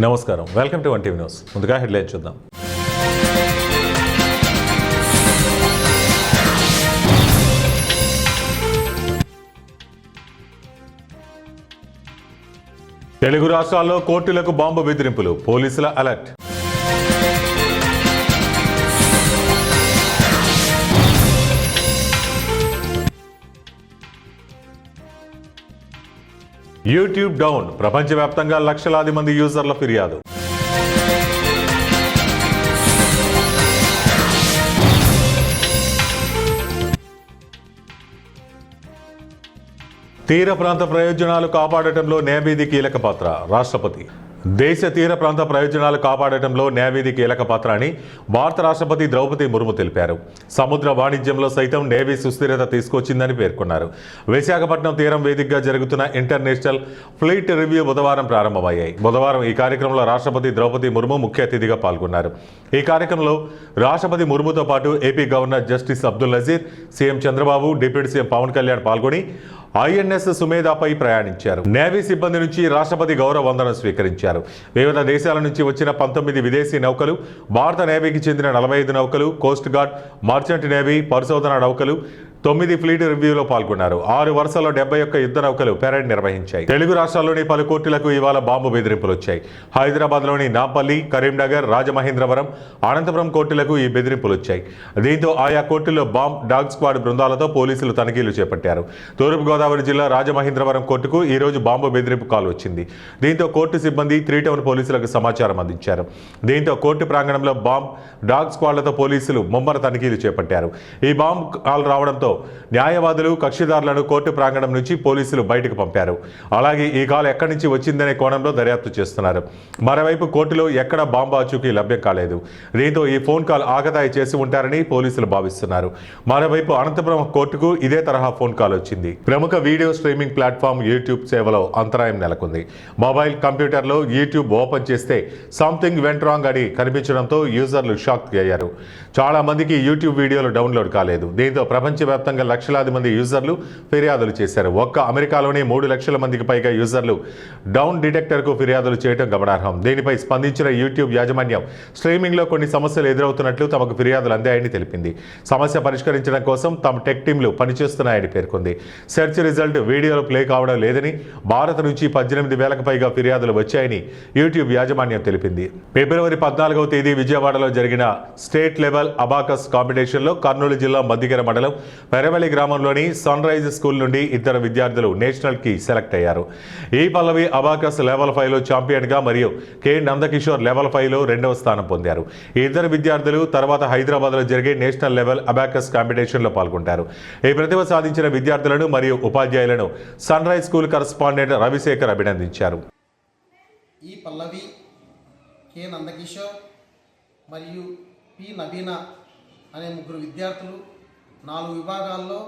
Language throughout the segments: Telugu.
నమస్కారం, వెల్కమ్ టు 1TV న్యూస్. ముందుగా హెడ్లైన్ చూద్దాం. తెలుగు రాష్ట్రాల్లో కోర్టులకు బాంబు బెదిరింపులు, పోలీసుల అలర్ట్. యూట్యూబ్ డౌన్, ప్రపంచవ్యాప్తంగా లక్షలాది మంది యూజర్ల ఫిర్యాదు. తీర ప్రాంత ప్రయోజనాలు కాపాడటంలో నేవీది కీలక పాత్ర, రాష్ట్రపతి. దేశ తీర ప్రాంత ప్రయోజనాలు కాపాడటంలో నేవీది కీలక పాత్ర అని భారత రాష్ట్రపతి ద్రౌపది ముర్ము తెలిపారు. సముద్ర వాణిజ్యంలో సైతం నేవీ సుస్థిరత తీసుకొచ్చిందని పేర్కొన్నారు. విశాఖపట్నం తీరం వేదికగా జరుగుతున్న ఇంటర్నేషనల్ ఫ్లీట్ రివ్యూ బుధవారం ప్రారంభమయ్యాయి. బుధవారం ఈ కార్యక్రమంలో రాష్ట్రపతి ద్రౌపది ముర్ము ముఖ్య అతిథిగా పాల్గొన్నారు. ఈ కార్యక్రమంలో రాష్ట్రపతి ముర్ముతో పాటు AP governor justice Abdul Nazeer, CM Chandrababu, deputy CM Pawan Kalyan పాల్గొని ఐఎన్ఎస్ సుమేధాపై ప్రయాణించారు. నేవీ సిబ్బంది నుంచి రాష్ట్రపతి గౌరవ వందనం స్వీకరించారు. వివిధ దేశాల నుంచి వచ్చిన 19 విదేశీ నౌకలు, భారత నేవీకి చెందిన 45 నౌకలు, కోస్ట్ గార్డ్, మర్చెంట్ నేవీ, పరిశోధన నౌకలు 9 ఫ్లీట్ రివ్యూలో పాల్గొన్నారు. 6 వరుసలో 71 యుద్ధ నౌకలు పెరేడ్ నిర్వహించాయి. తెలుగు రాష్ట్రాల్లోని పలు కోర్టులకు ఇవాళ బాంబు బెదిరింపులు వచ్చాయి. హైదరాబాద్లోని నాంపల్లి, కరీంనగర్, రాజమహేంద్రవరం, అనంతపురం కోర్టులకు ఈ బెదిరింపులు వచ్చాయి. దీంతో ఆయా కోర్టుల్లో బాంబ్ డాగ్ స్క్వాడ్ బృందాలతో పోలీసులు తనిఖీలు చేపట్టారు. తూర్పుగోదావరి జిల్లా రాజమహేంద్రవరం కోర్టుకు ఈ రోజు బాంబు బెదిరింపు కాల్ వచ్చింది. దీంతో కోర్టు సిబ్బంది 3 టౌన్ పోలీసులకు సమాచారం అందించారు. దీంతో కోర్టు ప్రాంగణంలో బాంబ్ డాగ్ స్క్వాడ్లతో పోలీసులు ముమ్మర తనిఖీలు చేపట్టారు. ఈ బాంబు కాల్ రావడంతో న్యాయవాదులు, కక్షిదారులను కోర్టు ప్రాంగణం నుంచి పోలీసులు బయటకు పంపారు. అలాగే ఈ కాల్ ఎక్కడి నుంచి వచ్చిందనే కోణంలో దర్యాప్తు చేస్తున్నారు. మరోవైపు కోర్టులో ఎక్కడ బాంబు ఆచూకీ లభ్యం కాలేదు. దీంతో ఈ ఫోన్ కాల్ ఆగతాయి చేసి ఉంటారని పోలీసులు భావిస్తున్నారు. మరోవైపు అనంతపురం కోర్టుకు ఇదే తరహా ఫోన్ కాల్ వచ్చింది. ప్రముఖ వీడియో స్ట్రీమింగ్ ప్లాట్ఫామ్ యూట్యూబ్ సేవలో అంతరాయం నెలకొంది. మొబైల్ కంప్యూటర్లో యూట్యూబ్ ఓపెన్ చేస్తే సంథింగ్ వెంట్ రాంగ్ అని కనిపించడంతో యూజర్లు షాక్ అయ్యారు. చాలా మందికి యూట్యూబ్ వీడియోలు డౌన్లోడ్ కాలేదు. దీంతో ప్రపంచవ్యాప్తంగా లక్షలాది మంది యూజర్లు ఫిర్యాదులు చేశారు. ఒక్క అమెరికాలోనే 3 లక్షల మందికి పైగా యూజర్లు డౌన్ డిటెక్టర్కు ఫిర్యాదులు చేయడం గమనార్హం. దీనిపై స్పందించిన యూట్యూబ్ యాజమాన్యం స్ట్రీమింగ్లో కొన్ని సమస్యలు ఎదురవుతున్నట్లు తమకు ఫిర్యాదులు అందాయని తెలిపింది. సమస్య పరిష్కరించడం కోసం తమ టెక్ టీంలు పనిచేస్తున్నాయని పేర్కొంది. సెర్చ్ రిజల్ట్ వీడియోలు ప్లే కావడం లేదని, భారత్ నుంచి 18,000కు పైగా ఫిర్యాదులు వచ్చాయని యూట్యూబ్ యాజమాన్యం తెలిపింది. ఫిబ్రవరి 14వ తేదీ విజయవాడలో జరిగిన స్టేట్ లెవెల్ అబాకస్ కాంపిటీషన్లో కర్నూలు జిల్లా మద్దికెర మండలం పెరవెల్లి గ్రామంలోని సన్ రైజ్ స్కూల్ నుండి 2 విద్యార్థులు నేషనల్కి సెలెక్ట్ అయ్యారు. ఈ పల్లవి అబాకస్ లెవెల్ 5లో ఛాంపియన్గా మరియు కె నందకిషోర్ లెవెల్ 5లో 2వ స్థానం పొందారు. ఈ 2 విద్యార్థులు తర్వాత హైదరాబాద్లో జరిగే నేషనల్ లెవెల్ అబాకస్ కాంపిటీషన్లో పాల్గొంటారు. ఈ ప్రతిభ సాధించిన విద్యార్థులను మరియు ఉపాధ్యాయులను sunrise school correspondent Ravishekar అభినందించారు. ఈ పల్లవి, కె నందకిషోర్ మరియు పి నబీనా అనే 3 విద్యార్థులు 4 విభాగాల్లో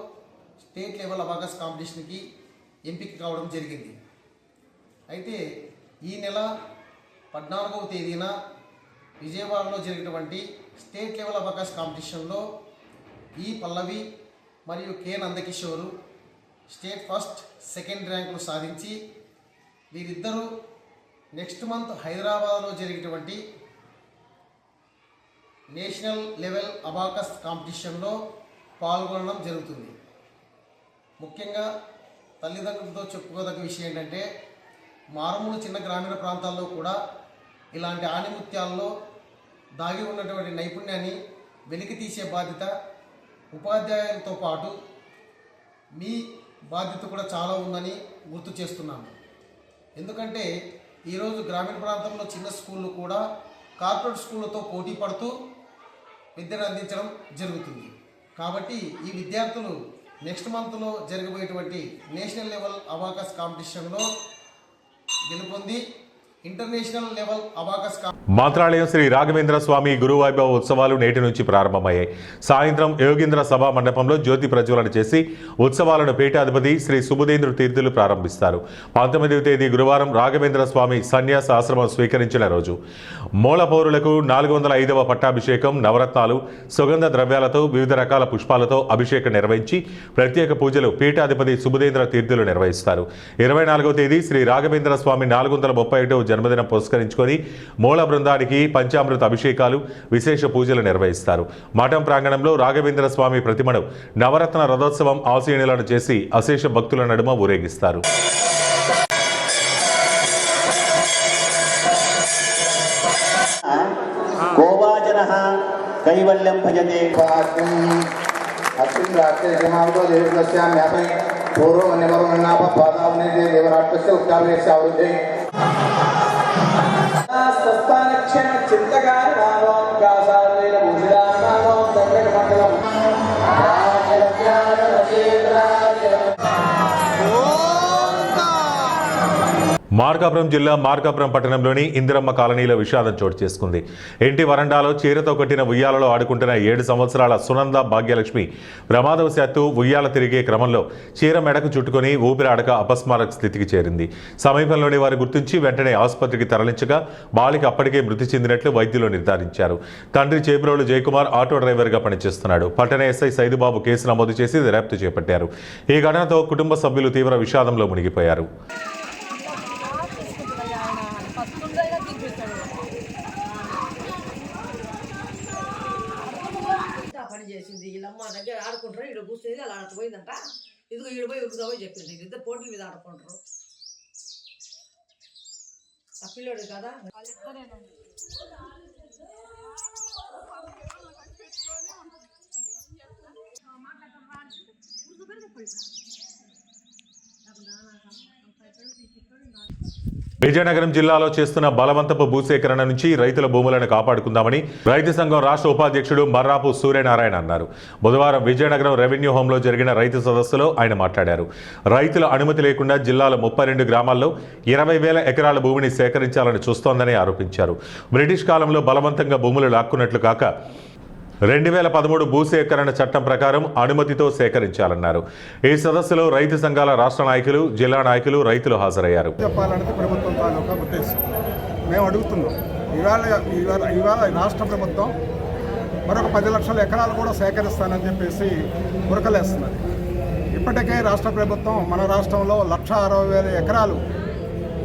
స్టేట్ లెవెల్ అబాకస్ కాంపిటీషన్కి ఎంపిక కావడం జరిగింది. అయితే ఈ నెల 14వ తేదీన విజయవాడలో జరిగినటువంటి స్టేట్ లెవెల్ అబాకస్ కాంపిటీషన్లో ఈ పల్లవి మరియు కె నందకిషోరు స్టేట్ ఫస్ట్, సెకండ్ ర్యాంకులు సాధించి వీరిద్దరూ నెక్స్ట్ మంత్ హైదరాబాద్లో జరిగేటువంటి నేషనల్ లెవెల్ అబాకస్ కాంపిటీషన్లో పాల్గొనడం జరుగుతుంది. ముఖ్యంగా తల్లిదండ్రులతో చెప్పుకోదగ్గ విషయం ఏంటంటే, మారుమూల చిన్న గ్రామీణ ప్రాంతాల్లో కూడా ఇలాంటి ఆణిముత్యాల్లో దాగి ఉన్నటువంటి నైపుణ్యాన్ని వెలికి తీసే బాధ్యత ఉపాధ్యాయులతో పాటు మీ బాధ్యత కూడా చాలా ఉందని గుర్తు చేస్తున్నాను. ఎందుకంటే ఈరోజు గ్రామీణ ప్రాంతంలో చిన్న స్కూళ్ళు కూడా కార్పొరేట్ స్కూళ్ళతో పోటీ పడుతూ విద్యను అందించడం జరుగుతుంది. కాబట్టి ఈ విద్యార్థులు నెక్స్ట్ మంత్లో జరగబోయేటువంటి నేషనల్ లెవెల్ అబాకస్ కాంపిటీషన్లో గెలుపొంది international level abacus Mantralayam Sri Raghavendra Swamy గురువైభవ ఉత్సవాలు నేటి నుంచి ప్రారంభమయ్యాయి. సాయంత్రం యోగేంద్ర సభా మండపంలో జ్యోతి ప్రజ్వలన చేసి ఉత్సవాలను పీఠాధిపతి శ్రీ సుబుధేంద్ర తీర్థులు ప్రారంభిస్తారు. 19వ తేదీ గురువారం రాఘవేంద్ర స్వామి సన్యాస ఆశ్రమం స్వీకరించిన రోజు. మూల పౌరులకు 405వ పట్టాభిషేకం, నవరత్నాలు, సుగంధ ద్రవ్యాలతో వివిధ రకాల పుష్పాలతో అభిషేకం నిర్వహించి ప్రత్యేక పూజలు పీఠాధిపతి సుబుధేంద్ర తీర్థులు నిర్వహిస్తారు. 24వ తేదీ శ్రీ రాఘవేంద్ర స్వామి 431వ జన్మదినం పురస్కరించుకొని మూల బృందానికి పంచామృత అభిషేకాలు, విశేష పూజలు నిర్వహిస్తారు. మఠం ప్రాంగణంలో రాఘవేంద్ర స్వామి ప్రతిమను నవరత్న రథోత్సవం ఆశీనులను చేసి అశేష భక్తుల నడుమ ఊరేగిస్తారు. कैवल्यं भजते अस्मिन् राष्ट्रे जमावतो देवस्यां व्यापै पूर्वं निमरुन्नापपादावने देवराष्ट्रस्य उत्तापयस्य आवृद्धे स्वस्तानक्षण चिन्तकारिणानां कासारेण भूषितानां दण्डकमण्डलम् మార్కాపురం జిల్లా మార్కాపురం పట్టణంలోని ఇందిరమ్మ కాలనీలో విషాదం చోటు చేసుకుంది. ఇంటి వరండాలో చీరతో కట్టిన ఉయ్యాలలో ఆడుకుంటున్న 7 సంవత్సరాల సునంద భాగ్యలక్ష్మి ప్రమాదవశాత్తు ఉయ్యాల తిరిగే క్రమంలో చీర మెడకు చుట్టుకొని ఊపిరాడక అపస్మారక స్థితికి చేరింది. సమీపంలోని వారు గుర్తించి వెంటనే ఆసుపత్రికి తరలించగా బాలిక అప్పటికే మృతి చెందినట్లు వైద్యులు నిర్ధారించారు. తండ్రి చేబ్రోలు జయకుమార్ ఆటో డ్రైవర్గా పనిచేస్తున్నాడు. పట్టణ ఎస్ఐ సైదుబాబు కేసు నమోదు చేసి దర్యాప్తు చేపట్టారు. ఈ ఘటనతో కుటుంబ సభ్యులు తీవ్ర విషాదంలో మునిగిపోయారు. పని చేసింది వీళ్ళమ్మ దగ్గర ఆడుకుంటారు. ఇక్కడ కూర్చునేది అలా ఆడపోయిందంట. ఇదిగో ఈడ పోయి ఉరుకుదా పోయి చెప్పింది. ఇద్దరు పోటీల మీద ఆడుకుంటారు. ఆ పిల్లోడు కదా విజయనగరం జిల్లాలో చేస్తున్న బలవంతపు భూసేకరణ నుంచి రైతుల భూములను కాపాడుకుందామని రైతు సంఘం రాష్ట్ర ఉపాధ్యక్షుడు మర్రాపు సూర్యనారాయణ అన్నారు. బుధవారం విజయనగరం రెవెన్యూ హోంలో జరిగిన రైతు సదస్సులో ఆయన మాట్లాడారు. రైతుల అనుమతి లేకుండా జిల్లాలో 32 గ్రామాల్లో 20,000 ఎకరాల భూమిని సేకరించాలని చూస్తోందని ఆరోపించారు. బ్రిటిష్ కాలంలో బలవంతంగా భూములు లాక్కున్నట్లు కాక 2013 భూసేకరణ చట్టం ప్రకారం అనుమతితో సేకరించాలన్నారు. ఈ సదస్సులో రైతు సంఘాల రాష్ట్ర నాయకులు, జిల్లా నాయకులు, రైతులు హాజరయ్యారు. చెప్పాలనేది ప్రభుత్వం తాలూకా ఉద్దేశం. మేము అడుగుతున్నాం, ఇవాళ రాష్ట్ర ప్రభుత్వం మరొక 10 లక్షల ఎకరాలు కూడా సేకరిస్తానని చెప్పేసి ఉరకలేస్తున్నది. ఇప్పటికే రాష్ట్ర ప్రభుత్వం మన రాష్ట్రంలో 1,60,000 ఎకరాలు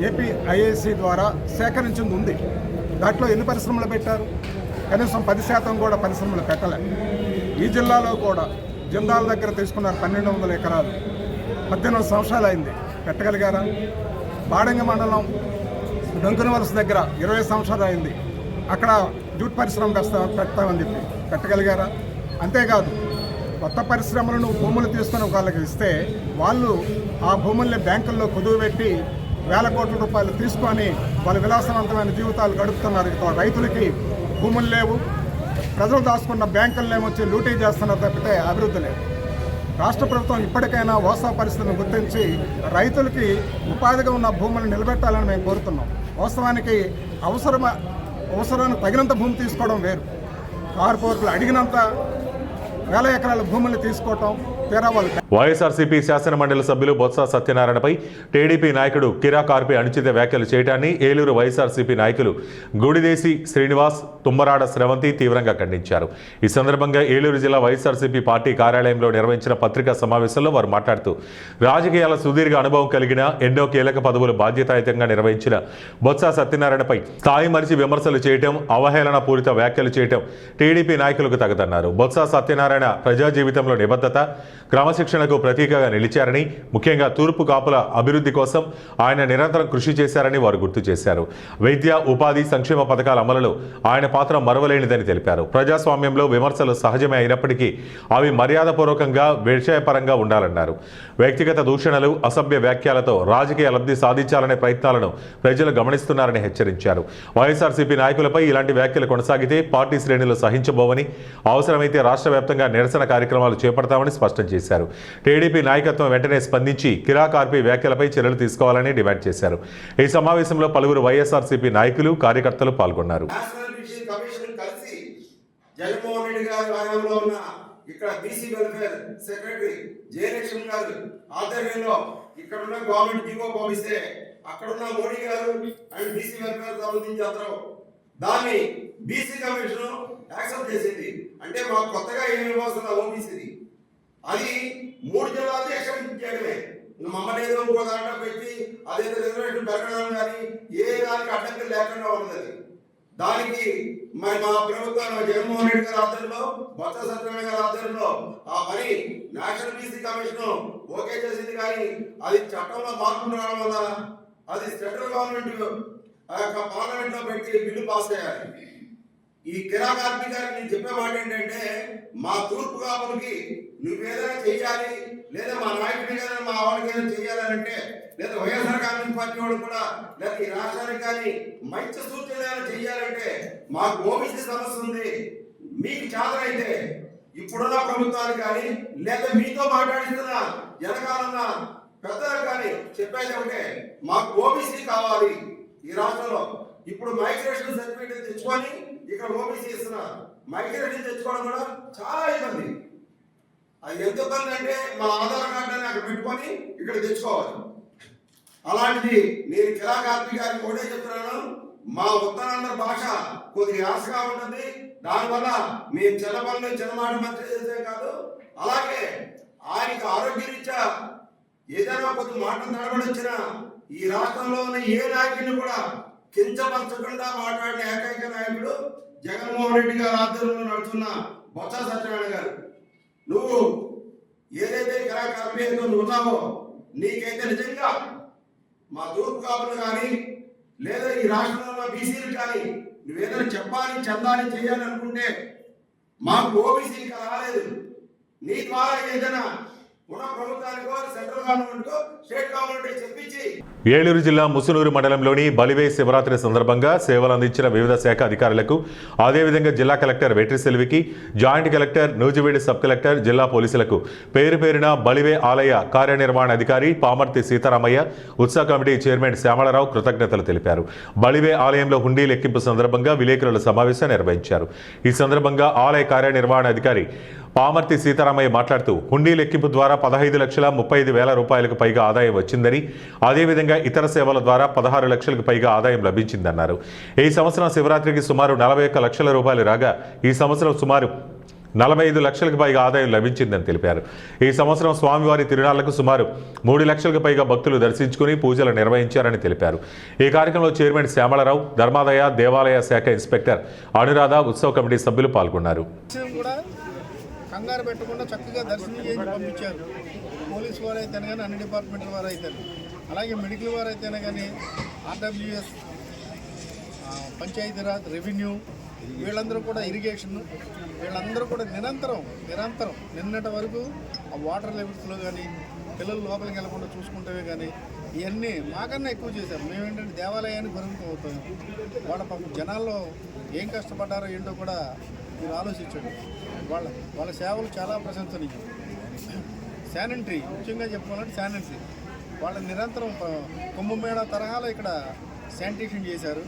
ఏపీఐఏసీ ద్వారా సేకరించింది ఉంది. దాంట్లో ఎన్ని పరిశ్రమలు పెట్టారు? కనీసం 10% కూడా పరిశ్రమలు పెట్టలే. ఈ జిల్లాలో కూడా జిందాల దగ్గర తీసుకున్నారు 1,200 ఎకరాలు. 18 సంవత్సరాలు అయింది, పెట్టగలిగారా? బాడంగ మండలం డొంకుని వలస దగ్గర 20 సంవత్సరాలు అయింది, అక్కడ జూట్ పరిశ్రమ పెడతామని చెప్పి పెట్టగలిగారా? అంతేకాదు, కొత్త పరిశ్రమలను భూములు తీసుకుని వాళ్ళకి ఇస్తే వాళ్ళు ఆ భూముల్ని బ్యాంకుల్లో కుదువు పెట్టి వేల కోట్ల రూపాయలు తీసుకొని వాళ్ళ విలాసవంతమైన జీవితాలు గడుపుతున్నారు. రైతులకి భూములు లేవు, ప్రజలు దాచుకున్న బ్యాంకులనేమో వచ్చి లూటీ చేస్తున్నారు తప్పితే అభివృద్ధి లేదు. రాష్ట్ర ప్రభుత్వం ఇప్పటికైనా వాస్తవ పరిస్థితులను గుర్తించి రైతులకి ఉపాధిగా ఉన్న భూములను నిలబెట్టాలని మేము కోరుతున్నాం. వాస్తవానికి అవసరానికి తగినంత భూమి తీసుకోవడం వేరు. కార్పొరేట్లు అడిగినంత 1000 ఎకరాల భూములు తీసుకోవటం వైఎస్ఆర్సీపీ శాసనమండలి సభ్యులు బొత్స సత్యనారాయణపై టీడీపీ నాయకుడు కిరా కార్పి అనుచిత వ్యాఖ్యలు చేయడాన్ని ఏలూరు వైఎస్ఆర్సీపీ నాయకులు గుడిదేశి శ్రీనివాస్, తుమ్మరాడ స్రవంతి తీవ్రంగా ఖండించారు. ఈ సందర్భంగా ఏలూరు జిల్లా వైఎస్ఆర్సీపీ పార్టీ కార్యాలయంలో నిర్వహించిన పత్రికా సమావేశంలో వారు మాట్లాడుతూ రాజకీయాల సుదీర్ఘ అనుభవం కలిగిన ఎన్నో కీలక పదవులు బాధ్యతాయుతంగా నిర్వహించిన బొత్స సత్యనారాయణపై స్థాయి మరిచి విమర్శలు చేయడం, అవహేళన పూరిత వ్యాఖ్యలు చేయడం టీడీపీ నాయకులకు తగదన్నారు. బొత్స సత్యనారాయణ ప్రజా జీవితంలో నిబద్ధత, క్రమశిక్షణకు ప్రతీకగా నిలిచారని, ముఖ్యంగా తూర్పు కాపుల అభివృద్ధి కోసం ఆయన నిరంతరం కృషి చేశారని వారు గుర్తు చేశారు. విద్య, ఉపాధి, సంక్షేమ పథకాల అమలులో ఆయన పాత్ర మరువలేనిదని తెలిపారు. ప్రజాస్వామ్యంలో విమర్శలు సహజమే అయినప్పటికీ అవి మర్యాదపూర్వకంగా, విషయపరంగా ఉండాలన్నారు. వ్యక్తిగత దూషణలు, అసభ్య వ్యాఖ్యలతో రాజకీయ లబ్ధి సాధించాలనే ప్రయత్నాలను ప్రజలు గమనిస్తున్నారని హెచ్చరించారు. వైఎస్ఆర్సీపీ నాయకులపై ఇలాంటి వ్యాఖ్యలు కొనసాగితే పార్టీ శ్రేణులు సహించబోవని, అవసరమైతే రాష్ట్ర వ్యాప్తంగా నిరసన కార్యక్రమాలు చేపడతామని స్పష్టం చేశారు. టీడీపీ నాయకత్వం వెంటనే స్పందించి కిరా కార్పి వ్యాఖ్యలపై చర్యలు తీసుకోవాలని డిమాండ్ చేశారు. ఈ సమావేశంలో పలువురు వైఎస్ఆర్సీపీ నాయకులు, కార్యకర్తలు పాల్గొన్నారు. ఇక్కడ బీసీ వెల్ఫేర్ సెక్రటరీ జయలక్ష్మి గారు ఆధ్వర్యంలో ఇక్కడ ఉన్న గవర్నమెంట్ జీవో పంపిస్తే అక్కడ ఉన్న మోడీ గారు అండ్ బీసీ వెల్ఫేర్ సంబంధించి అందరూ దాన్ని బీసీ కమిషన్ యాక్సెప్ట్ చేసింది. అంటే మాకు కొత్తగా ఏమి ఇవ్వాల్సిన ఓబీసీది అది 3 జిల్లాలతో ఎక్స్టెండ్ చేయడమే. మమ్మల్ని ఏదో ఇంకో దాంట్లో పెట్టి అదేదో రిజర్వేషన్ పెరగడం కానీ ఏ దానికి అడ్డంకి లేకుండా ఉన్నది. దానికి మరి మా ప్రభుత్వం జగన్మోహన్ రెడ్డి గారి ఆధ్వర్యంలో, బొత్స సత్యనారాయణ గారి ఆధ్వర్యంలో ఆ పని నేషనల్ బీసీ కమిషన్ ఓకే చేసింది. కానీ అది చట్టంలో మార్పులు రావడం వల్ల అది సెంట్రల్ గవర్నమెంట్ ఆ యొక్క పార్లమెంట్ లో పెట్టి బిల్లు పాస్ చేయాలి. ఈ కిరా కార్మిక గారికి నేను చెప్పే మాట ఏంటంటే, మా తూర్పు కాపులకి నువ్వేదైనా చెయ్యాలి, లేదా మా నాయకుడి కానీ మా వాళ్ళకి ఏదైనా చెయ్యాలంటే, లేదా వైఎస్ఆర్ కాంగ్రెస్ పార్టీ వాళ్ళు కూడా, లేదా ఈ రాష్ట్రానికి కానీ మంచి సూచనలు ఏదైనా చెయ్యాలంటే మాకు ఓబీసీ సమస్య ఉంది. మీకు చేతనైతే ఇప్పుడున్న ప్రభుత్వానికి కానీ, లేదా మీతో మాట్లాడిస్తున్న జనకాలన్న పెద్దలకు కానీ చెప్పేది ఒకటే, మాకు ఓబీసీ కావాలి. ఈ రాష్ట్రంలో ఇప్పుడు మైగ్రేషన్ సర్టిఫికేట్ తెచ్చుకొని ఇక్కడ ఓబీసీ ఇస్తున్నారు. మైగ్రేషన్ తెచ్చుకోవడం కూడా చాలా ఇబ్బంది. అది ఎంత ఇబ్బంది అంటే మా ఆధార్ కార్డు అని అక్కడ పెట్టుకొని ఇక్కడ తెచ్చుకోవాలి. అలాంటిది నేను కిరా కార్మిక గారికి ఒకటే చెప్తున్నాను, మా ఉత్తరాంధ్ర భాష కొద్దిగా యాసగా ఉంటుంది. దానివల్ల మేము చిన్నపల్లి చిన్నమాట మంత్రి చేసే కాదు, అలాగే ఆయనకి ఆరోగ్యరీత్యా ఏదైనా కొద్ది మాటలు తడబడొచ్చినా ఈ రాష్ట్రంలో ఉన్న ఏ నాయకుడిని కూడా కించపరచకుండా మాట్లాడిన ఏకైక నాయకుడు జగన్మోహన్ రెడ్డి గారి ఆధ్వర్యంలో నడుస్తున్న బొత్స సత్యనారాయణ గారు. నువ్వు ఏదైతే కార్మికులతో నువ్వు ఉన్నావో నీకైతే నిజంగా మా తూర్పు కాపులు కానీ, లేదా ఈ రాష్ట్రంలో ఉన్న బీసీలు కానీ నువ్వేదైనా చెప్పాలి, చెందాలి, చేయాలి అనుకుంటే మాకు ఓబీసీకి రాలేదు. నీ ద్వారా ఏదైనా ఉన్న ప్రభుత్వానికో, సెంట్రల్ గవర్నమెంట్కో, స్టేట్ గవర్నమెంట్ చెప్పించి. ఏలూరు జిల్లా ముసునూరు మండలంలోని బలివే శివరాత్రి సందర్భంగా సేవలు అందించిన వివిధ శాఖ అధికారులకు, అదేవిధంగా జిల్లా కలెక్టర్ వెట్రి సెల్వికి, joint collector, Nuzvid sub collector, జిల్లా పోలీసులకు పేరు పేరున బలివే ఆలయ కార్యనిర్వహణ అధికారి పామర్తి సీతారామయ్య, ఉత్సవ కమిటీ చైర్మన్ శ్యామలరావు కృతజ్ఞతలు తెలిపారు. బలివే ఆలయంలో హుండీ లెక్కింపు సందర్భంగా విలేకరుల సమావేశం నిర్వహించారు. ఈ సందర్భంగా ఆలయ కార్యనిర్వహణ అధికారి పామర్తి సీతారామయ్య మాట్లాడుతూ, హుండీ లెక్కింపు ద్వారా 15,35,000 రూపాయలకు పైగా ఆదాయం వచ్చిందని, అదేవిధంగా ఇతర సేవల ద్వారా 16 లక్షలకు పైగా ఆదాయం లభించిందన్నారు. ఈ సంవత్సరం శివరాత్రికి సుమారు 41 లక్షల రూపాయలు రాగా, ఈ సంవత్సరం సుమారు 45 లక్షలకు పైగా ఆదాయం లభించిందని తెలిపారు. ఈ సంవత్సరం స్వామివారి తిరునాళ్లకు సుమారు 3 లక్షలకు పైగా భక్తులు దర్శించుకుని పూజలు నిర్వహించారని తెలిపారు. ఈ కార్యక్రమంలో చైర్మన్ శ్యామలరావు, ధర్మాదాయ దేవాలయ శాఖ ఇన్స్పెక్టర్ అనురాధ, ఉత్సవ కమిటీ సభ్యులు పాల్గొన్నారు. కంగారు పెట్టకుండా చక్కగా దర్శనం చేసి పంపించారు. పోలీసు వారు అయితేనే కానీ, అన్ని డిపార్ట్మెంట్ల వారు అయితే, అలాగే మెడికల్ వారు అయితేనే కానీ, ఆర్డబ్ల్యూఎస్, పంచాయతీరాజ్, రెవెన్యూ, వీళ్ళందరూ కూడా ఇరిగేషన్, వీళ్ళందరూ కూడా నిరంతరం నిన్నటి వరకు ఆ వాటర్ లెవెల్స్లో కానీ, పిల్లలు లోపలికి వెళ్ళకుండా చూసుకుంటేవే కానీ ఇవన్నీ మాకన్నా ఎక్కువ చేశారు. మేమేంటంటే దేవాలయానికి పరిమితం అవుతాం. వాళ్ళ పాపం జనాల్లో ఏం కష్టపడ్డారో ఏంటో కూడా మీరు ఆలోచించండి. వాళ్ళ సేవలు చాలా ప్రశంసనీయం. శానిటరీ, ముఖ్యంగా చెప్పుకోవాలంటే శానిటరీ, వాళ్ళ నిరంతరం కుంభమేళ తరహాలో ఇక్కడ శానిటేషన్ చేశారు.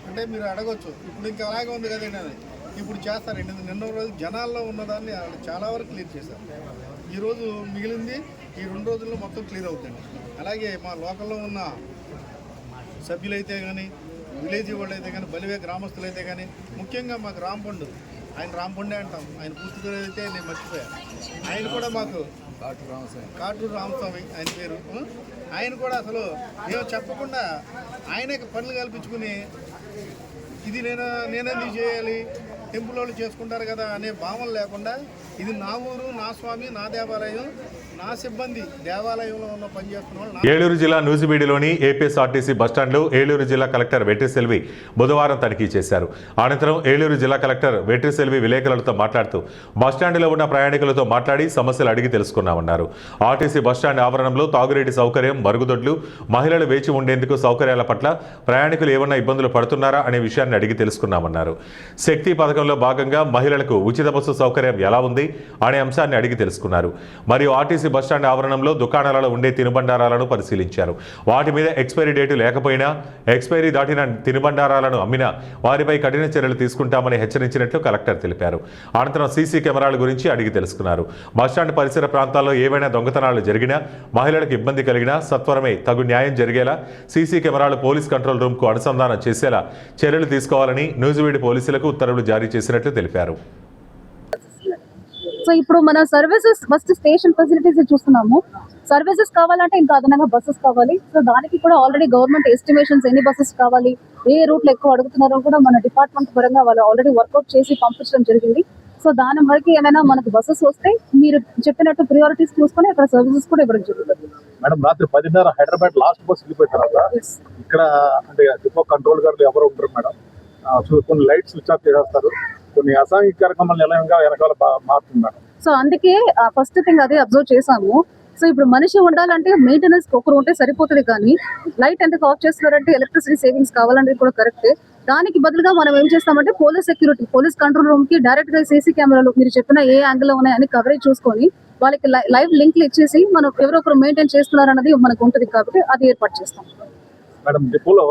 అంటే మీరు అడగొచ్చు, ఇప్పుడు ఇంకా అలాగే ఉంది కదండి అని. ఇప్పుడు చేస్తారండి. నిన్న రోజు జనాల్లో ఉన్నదాన్ని చాలా వరకు క్లియర్ చేశారు. ఈరోజు మిగిలింది ఈ 2 రోజుల్లో మొత్తం క్లియర్ అవుతుంది. అలాగే మా లోకల్లో ఉన్న సభ్యులైతే కానీ, విలేజ్ వాళ్ళు అయితే కానీ, బలివే గ్రామస్తులు అయితే కానీ, ముఖ్యంగా మాకు రాంపండు, ఆయన రాంపండే అంటాం, ఆయన పూర్తిగా అయితే నేను మర్చిపోయాను. ఆయన కూడా మాకు కాటూరు రామస్వామి ఆయన పేరు. ఆయన కూడా అసలు ఏమో చెప్పకుండా ఆయనే పనులు కల్పించుకుని ఇది నేనేందుకు చేయాలి, టెంపుల్ వాళ్ళు చేసుకుంటారు కదా అనే భావన లేకుండా, ఇది నా ఊరు, నా స్వామి, నా దేవాలయం, నా సిబ్బంది దేవాలయంలో ఉన్న పనిచేస్తున్న వాళ్ళు. ఏలూరు జిల్లా నూజివీడులోని ఏపీఎస్ఆర్టీసీ బస్టాండ్లో ఏలూరు జిల్లా కలెక్టర్ వెట్రి సెల్వి బుధవారం తనిఖీ చేశారు. అనంతరం ఏలూరు జిల్లా కలెక్టర్ వెట్రి సెల్వి విలేకరులతో మాట్లాడుతూ, బస్టాండ్లో ఉన్న ప్రయాణికులతో మాట్లాడి సమస్యలు అడిగి తెలుసుకున్నామన్నారు. ఆర్టీసీ బస్టాండ్ ఆవరణంలో తాగునీటి సౌకర్యం, మరుగుదొడ్లు, మహిళలు వేచి ఉండేందుకు సౌకర్యాల పట్ల ప్రయాణికులు ఏమన్నా ఇబ్బందులు పడుతున్నారా అనే విషయాన్ని అడిగి తెలుసుకున్నామన్నారు. శక్తి పథకంలో భాగంగా మహిళలకు ఉచిత బస్సు సౌకర్యం ఎలా ఉంది అనే అంశాన్ని అడిగి తెలుసుకున్నారు. మరియు ఆర్టీసీ బస్టాండ్ ఆవరణంలో దుకాణాలలో ఉండే తినుబండారాలను పరిశీలించారు. వాటి మీద ఎక్స్పైరీ డేటు లేకపోయినా, ఎక్స్పైరీ దాటిన తినుబండారాలను అమ్మినా వారిపై కఠిన చర్యలు తీసుకుంటామని హెచ్చరించినట్లు కలెక్టర్ తెలిపారు. అనంతరం సీసీ కెమెరాల గురించి అడిగి తెలుసుకున్నారు. బస్టాండ్ పరిసర ప్రాంతాల్లో ఏవైనా దొంగతనాలు జరిగినా, మహిళలకు ఇబ్బంది కలిగినా సత్వరమే తగు న్యాయం జరిగేలా సీసీ కెమెరాలు పోలీస్ కంట్రోల్ రూమ్కు అనుసంధానం చేసేలా చర్యలు తీసుకోవాలని నూజివీడు పోలీసులకు ఉత్తర్వులు జారీ చేసినట్లు తెలిపారు. సో ఇప్పుడు మన సర్వీసెస్ ఫస్ట్ స్టేషన్ ఫెసిలిటీస్ చూస్తున్నాము. సర్వీసెస్ కావాలంటే ఇంకా అదనంగా బస్సెస్ కావాలి. సో దానికి కూడా ఆల్రెడీ గవర్నమెంట్ ఎస్టిమేషన్స్ ఎన్ని బస్సెస్ కావాలి, ఏ రూట్లు ఎక్కువ అడుగుతున్నారో కూడా మన డిపార్ట్మెంట్ పరంగా వాళ్ళు ఆల్రెడీ వర్కౌట్ చేసి పంపించడం జరిగింది. సో దాని వరకు ఏమైనా మనకు బస్సెస్ వస్తే మీరు చెప్పినట్టు ప్రియారిటీస్ చూసుకొని అక్కడ సర్వీసెస్ కూడా ఇవ్వడం జరుగుతుంది. మేడం రాత్రి 10:30 హైదరాబాద్ లాస్ట్ బస్ వెళ్ళిపోయిన తర్వాత ఇక్కడ అంటే డిపో కంట్రోల్ గారు ఎవరు ఉంటారు మేడం, కొన్ని లైట్స్ స్విచ్ ఆఫ్ చేసేస్తారు, కొన్ని అసాంఘిక కార్యక్రమాలు నిలయంగా వెనకాల మారుతుంది మేడం. సో అందుకే ఫస్ట్ థింగ్ అదే అబ్జర్వ్ చేసాము. సో ఇప్పుడు మనిషి ఉండాలంటే మెయింటెనెన్స్ ఒకరు ఉంటే సరిపోతుంది, కానీ లైట్ ఎందుకు ఆఫ్ చేస్తున్నారంటే ఎలక్ట్రిసిటీ సేవింగ్స్ కావాలంటే కూడా కరెక్టే. దానికి బదులుగా మనం ఏం చేస్తామంటే police security, police control room కి డైరెక్ట్ గా సీసీ కెమెరాలు మీరు చెప్పిన ఏ యాంగిల్ లో ఉన్నాయని కవరేజ్ చూసుకొని వాళ్ళకి లైవ్ లింక్లు ఇచ్చేసి మనం ఎవరొకరు మెయింటైన్ చేస్తున్నారు అన్నది మనకు ఉంటుంది, కాబట్టి అది ఏర్పాటు చేస్తాం. మేడం డిపోలో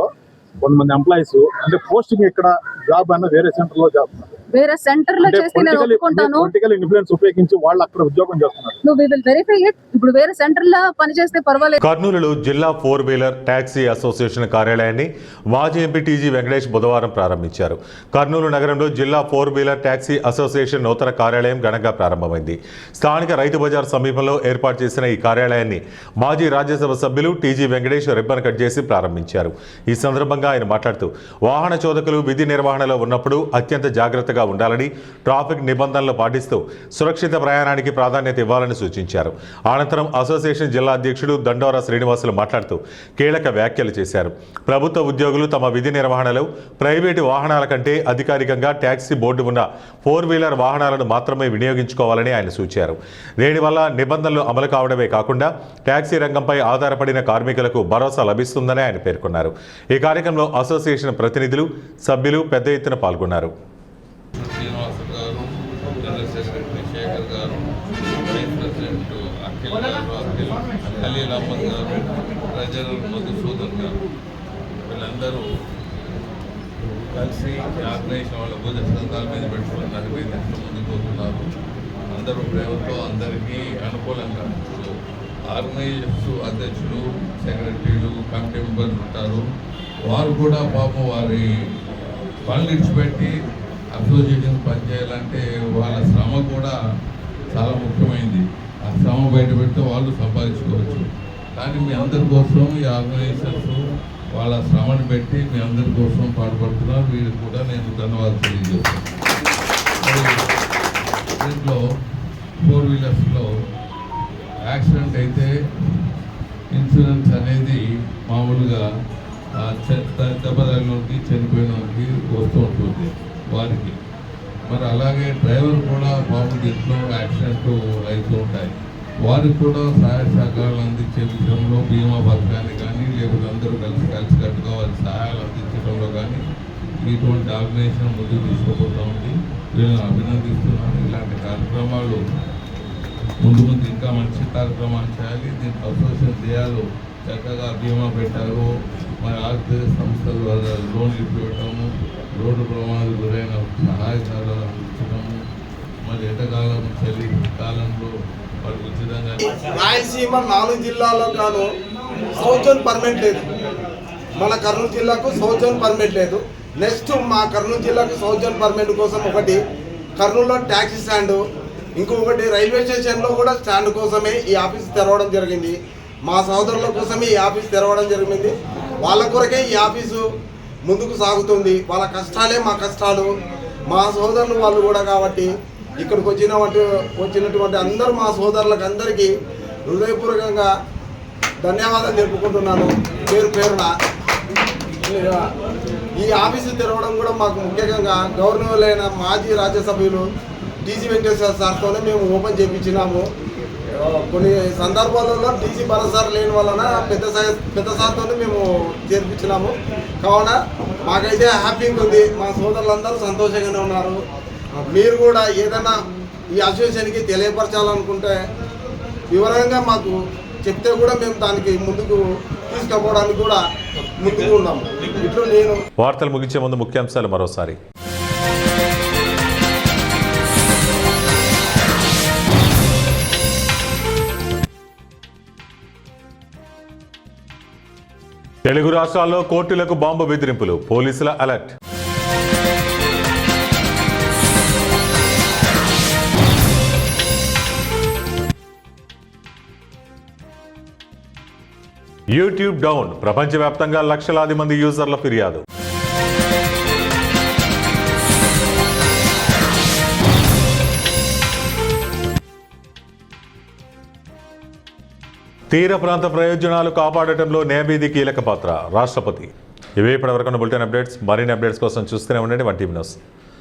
కొంతమంది ఎంప్లాయీస్ అంటే పోస్టింగ్ ఇక్కడ జాబ్ అన్న వేరే సెంటర్ లో చేస్తున్నారు, వేరే సెంటర్ లో చేస్తే నేను ఒప్పుకుంటాను. పొలిటికల్ ఇన్ఫ్లుయెన్స్ ఉపయోగించి వాళ్ళు అక్కడ ఉద్యోగం చేస్తున్నారు. నువ్వు విల్ వెరిఫై ఇట్. ఇప్పుడు వేరే సెంటర్ లో పని చేస్తే పర్వాలేదు. కర్నూలులో జిల్లా 4-వీలర్ టాక్సీ అసోసియేషన్ కార్యాలయాన్ని మాజీ ఎంపీ టీజీ వెంకటేష్ బుధవారం ప్రారంభించారు. కర్నూలు నగరంలో జిల్లా 4-వీలర్ టాక్సీ అసోసియేషన్ నూతన కార్యాలయం ఘనంగా ప్రారంభమైంది. స్థానిక రైతు బజార్ సమీపంలో ఏర్పాటు చేసిన ఈ కార్యాలయాన్ని మాజీ రాజ్యసభ సభ్యులు టీజీ వెంకటేష్ రిబ్బన్ కట్ చేసి ప్రారంభించారు. ఈ సందర్భంగా ఆయన మాట్లాడుతూ వాహన చోదకులు విధి నిర్వహణలో ఉన్నప్పుడు అత్యంత జాగ్రత్తగా ఉండాలని, ట్రాఫిక్ నిబంధనలు పాటిస్తూ సురక్షిత ప్రయాణానికి ప్రాధాన్యత ఇవ్వాలని సూచించారు. అనంతరం అసోసియేషన్ జిల్లా అధ్యక్షుడు దండోరా శ్రీనివాసులు మాట్లాడుతూ కీలక వ్యాఖ్యలు చేశారు. ప్రభుత్వ ఉద్యోగులు తమ విధి నిర్వహణలో ప్రైవేటు వాహనాల కంటే అధికారికంగా ట్యాక్సీ బోర్డు ఉన్న 4-వీలర్ వాహనాలను మాత్రమే వినియోగించుకోవాలని ఆయన సూచారు. దీనివల్ల నిబంధనలు అమలు కావడమే కాకుండా ట్యాక్సీ రంగంపై ఆధారపడిన కార్మికులకు భరోసా లభిస్తుందని ఆయన పేర్కొన్నారు. ఈ కార్యక్రమంలో అసోసియేషన్ ప్రతినిధులు, సభ్యులు పెద్ద ఎత్తున పాల్గొన్నారు. శ్రీనివాసు గారు, జనరల్ సెక్రటరీ శేఖర్ గారు, వైస్ ప్రెసిడెంట్ అఖిల్ గారు, ఖలీల్ అహ్మద్ గారు, ట్రెజరర్ మధుసూదన్ గారు, వీళ్ళందరూ కలిసి ఆర్గనైజేషన్ వాళ్ళ భుజ సంఘాల మీద పెట్టుకుని నడిపేటట్లు ముందుకు పోతున్నారు. అందరూ ప్రేమతో అందరికీ అనుకూలంగా ఇప్పుడు ఆర్గనైజర్స్ అధ్యక్షులు, సెక్రటరీలు, కమిటీ మెంబర్లు ఉంటారు. వారు కూడా పాపం వారి పనులు ఇచ్చిపెట్టి అసోసియేషన్ పనిచేయాలంటే వాళ్ళ శ్రమ కూడా చాలా ముఖ్యమైనది. ఆ శ్రమ బయట పెడితే వాళ్ళు సంపాదించుకోవచ్చు. కానీ మీ అందరి కోసం ఈ ఆర్గనైజేషన్స్ వాళ్ళ శ్రమను పెట్టి మీ అందరి కోసం పాటుపడుతున్నారు. వీరికి కూడా నేను ధన్యవాదాలు తెలియజేస్తాను. దీంట్లో 4-వీలర్స్లో యాక్సిడెంట్ అయితే ఇన్సూరెన్స్ అనేది మామూలుగా దెబ్బతగినోడికి, చనిపోయిన వాళ్ళకి వస్తూ ఉంటుంది వారికి. మరి అలాగే డ్రైవర్ కూడా పాపం దీంట్లో యాక్సిడెంట్ అవుతూ ఉంటాయి. వారికి కూడా సహాయ సహకారాలు అందించే విషయంలో బీమా పథకాన్ని కానీ, లేకపోతే అందరూ కలిసికట్టుగా వారి సహాయాలు అందించడంలో కానీ ఇటువంటి ఆర్గనైజేషన్ ముందుకు తీసుకుపోతూ ఉంది. వీళ్ళని అభినందిస్తున్నాను. ఇలాంటి కార్యక్రమాలు ముందు ఇంకా మంచి కార్యక్రమాలు చేయాలి. దీంట్లో అసోసియేషన్ చేయాలి. చక్కగా బీమా పెట్టారు, మరి ఆర్థిక సంస్థలు లోన్లు ఇప్పివ్వటము, రోడ్డు ప్రమాదాలు గురైన సహాయకాలు అందించడము, మరి ఎండాకాలం చలి కాలంలో వాళ్ళకి ఉచితంగా. రాయలసీమ 4 జిల్లాల్లో కాను సౌత్ జోన్ పర్మనెంట్ లేదు. మన కర్నూలు జిల్లాకు సౌత్ జోన్ పర్మనెంట్ లేదు. నెక్స్ట్ మా కర్నూలు జిల్లాకు సౌత్ జోన్ పర్మనెంట్ కోసం ఒకటి కర్నూలులో ట్యాక్సీ స్టాండు, ఇంకొకటి రైల్వే స్టేషన్లో కూడా స్టాండ్ కోసమే ఈ ఆఫీస్ తెరవడం జరిగింది. మా సోదరుల కోసమే ఈ ఆఫీస్ తెరవడం జరిగింది. వాళ్ళ కొరకే ఈ ఆఫీసు ముందుకు సాగుతుంది. వాళ్ళ కష్టాలే మా కష్టాలు, మా సోదరులు వాళ్ళు కూడా. కాబట్టి ఇక్కడికి వచ్చినటువంటి అందరూ మా సోదరులకు అందరికీ హృదయపూర్వకంగా ధన్యవాదాలు తెలుపుకుంటున్నాను పేరు పేరున. ఈ ఆఫీసు తెరవడం కూడా మాకు ముఖ్యంగా గవర్నర్లైన మాజీ రాజ్యసభ్యులు టీజీ వెంకటేశ్వర సార్తోనే మేము ఓపెన్ చేయించినాము. కొన్ని సందర్భాలలో టీసీ భరోసా లేని వలన పెద్ద సార్తోనే మేము చేర్పించినాము. కావున మాకైతే హ్యాపీగా ఉంది. మా సోదరులందరూ సంతోషంగానే ఉన్నారు. మీరు కూడా ఏదైనా ఈ అసోసియేషన్కి తెలియపరచాలనుకుంటే వివరంగా మాకు చెప్తే కూడా మేము దానికి ముందుకు తీసుకుపోవడానికి కూడా ముందుకు ఉన్నాము. ఇట్లా నేను వార్తలు ముగించే ముందు ముఖ్యాంశాలు మరోసారి. తెలుగు రాష్ట్రాల్లో కోర్టులకు బాంబు బెదిరింపులు, పోలీసుల అలర్ట్. యూట్యూబ్ డౌన్, ప్రపంచవ్యాప్తంగా లక్షలాది మంది యూజర్ల ఫిర్యాదు. తీర ప్రాంత ప్రయోజనాలు కాపాడటంలో నేవీది కీలక పాత్ర, రాష్ట్రపతి. ఇవే ఇప్పటివరకు బులెటిన్ అప్డేట్స్. మరిన్ని అప్డేట్స్ కోసం చూస్తూనే ఉండండి 1 టీవీ న్యూస్.